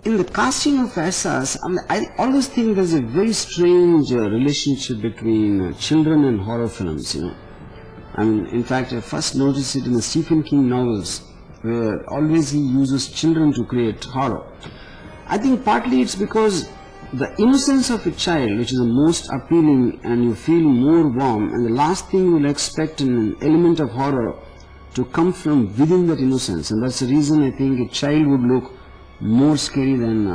In the casting of Essas, I always think there's a very strange relationship between children and horror films, you know. In fact, I first noticed it in the Stephen King novels, where always he uses children to create horror. I think partly it's because the innocence of a child, which is the most appealing, and you feel more warm, and the last thing you will expect in an element of horror to come from within that innocence, and that's the reason I think a child would look more scary than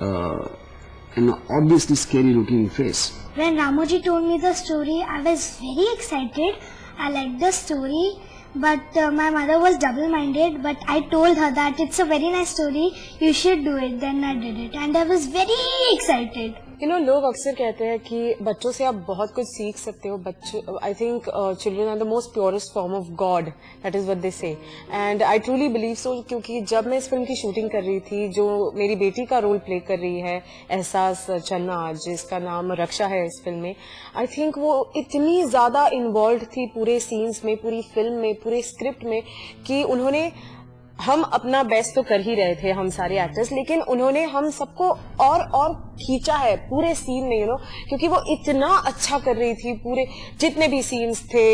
an obviously scary looking face. When Ramoji told me the story, I was very excited. I liked the story, but my mother was double-minded, but I told her that it's a very nice story, you should do it. Then I did it and I was very excited. You know, लोग अक्सर कहते हैं कि बच्चों से आप बहुत कुछ सीख सकते हो. बच्चों, I think children are the most purest form of God. That is what they say. And I truly believe so, क्योंकि जब मैं इस फिल्म की शूटिंग कर रही थी, जो मेरी बेटी का रोल प्ले कर रही है एहसास चन्ना, जिसका नाम रक्षा है इस फिल्म में, I think वो इतनी ज्यादा इन्वॉल्व थी पूरे सीन्स में, पूरी फिल्म में, पूरे स्क्रिप्ट में, कि उन्होंने, हम अपना बेस्ट तो कर ही रहे थे हम सारे एक्टर्स, लेकिन उन्होंने हम सबको और खींचा है पूरे सीन में, यू नो, क्योंकि वो इतना अच्छा कर रही थी. पूरे जितने भी सीन्स थे,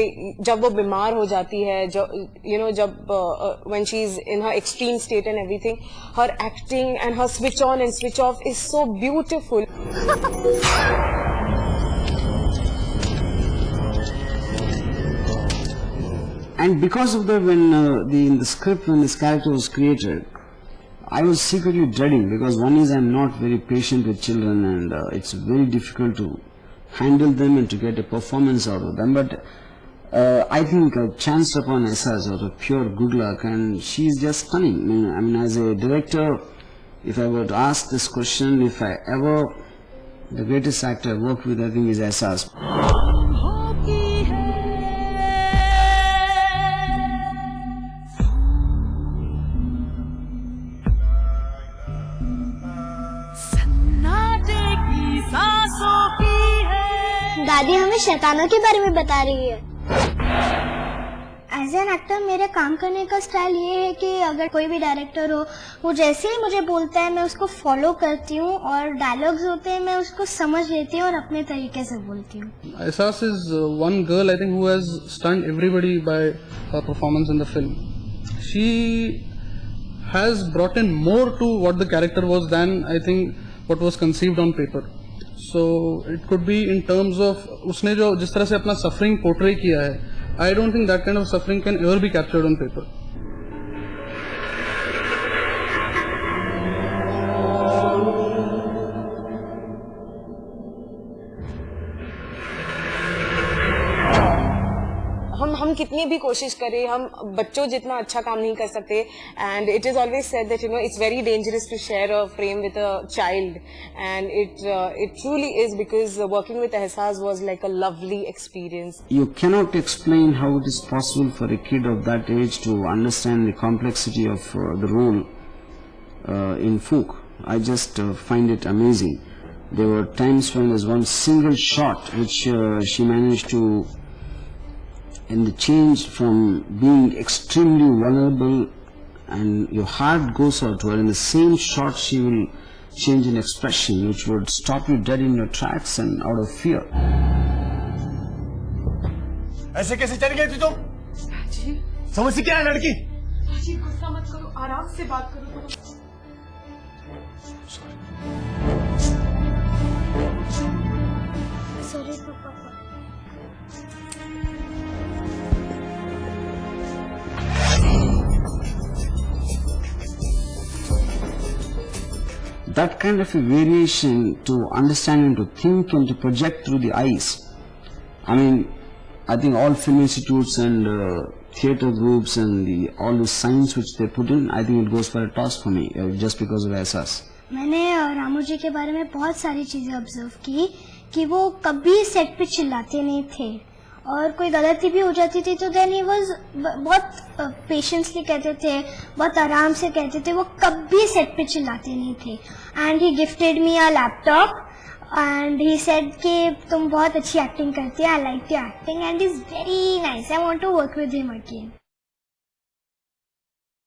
जब वो बीमार हो जाती है, जब when she is in her extreme state and everything, her acting and her switch on and switch off is so beautiful. And because of that, when in the script, when this character was created, I was secretly dreading, because one is I'm not very patient with children, and it's very difficult to handle them and to get a performance out of them. But I think I chanced upon Essas out of pure good luck, and she's just stunning. I mean, as a director, if I were to ask this question, if I ever, the greatest actor I worked with, I think is Essas. दादी हमें शैतानों के बारे में बता रही है. As an actor मेरे काम करने का स्टाइल ये है कि अगर कोई भी डायरेक्टर हो, वो जैसे ही मुझे बोलता है मैं उसको फॉलो करती हूँ, और डायलॉग्स होते हैं मैं उसको समझ लेती हूँ और अपने तरीके से बोलती हूँ. Essas is one girl I think who has stunned everybody by her performance in the film. She has brought in more to what the character was than I think what was conceived on paper. So it could be in terms of उसने जो जिस तरह से अपना suffering portray किया है, I don't think that kind of suffering can ever be captured on paper. हम कितनी भी कोशिश करें, हम बच्चों जितना अच्छा काम नहीं कर सकते. And it is always said that it's very dangerous to share a frame with a child, and it truly is, because working with Ehsas was like a lovely experience. You cannot explain how it is possible for a kid of that age to understand the complexity of the role in phoonk. I just find it amazing. There were times when there's one single shot which she managed to, and the change from being extremely vulnerable and your heart goes out to her, in the same shot she will change an expression which would stop you dead in your tracks and out of fear. ऐसे कैसे चली गई थी तुम? जी समझ क्या है लड़की? जी गुस्सा मत करो, आराम से बात करो. सॉरी पापा. That kind of a variation to understand and to think and to project through the eyes. I mean, I think all film institutes and theatre groups and all the science which they put in, I think it goes for a toss for me, just because of Essas. मैंने रामू जी के बारे में बहुत सारी चीजें observe की कि वो कभी सेट पे चिल्लाते नहीं थे, और कोई गलती भी हो जाती थी तो देन ही वाज बहुत पेशेंसली कहते थे, बहुत आराम से कहते थे, वो कभी सेट पे चिल्लाते नहीं थे. And he gifted me a laptop and he said कि तुम बहुत अच्छी एक्टिंग करती है, I like your acting and is very nice, I want to work with him again.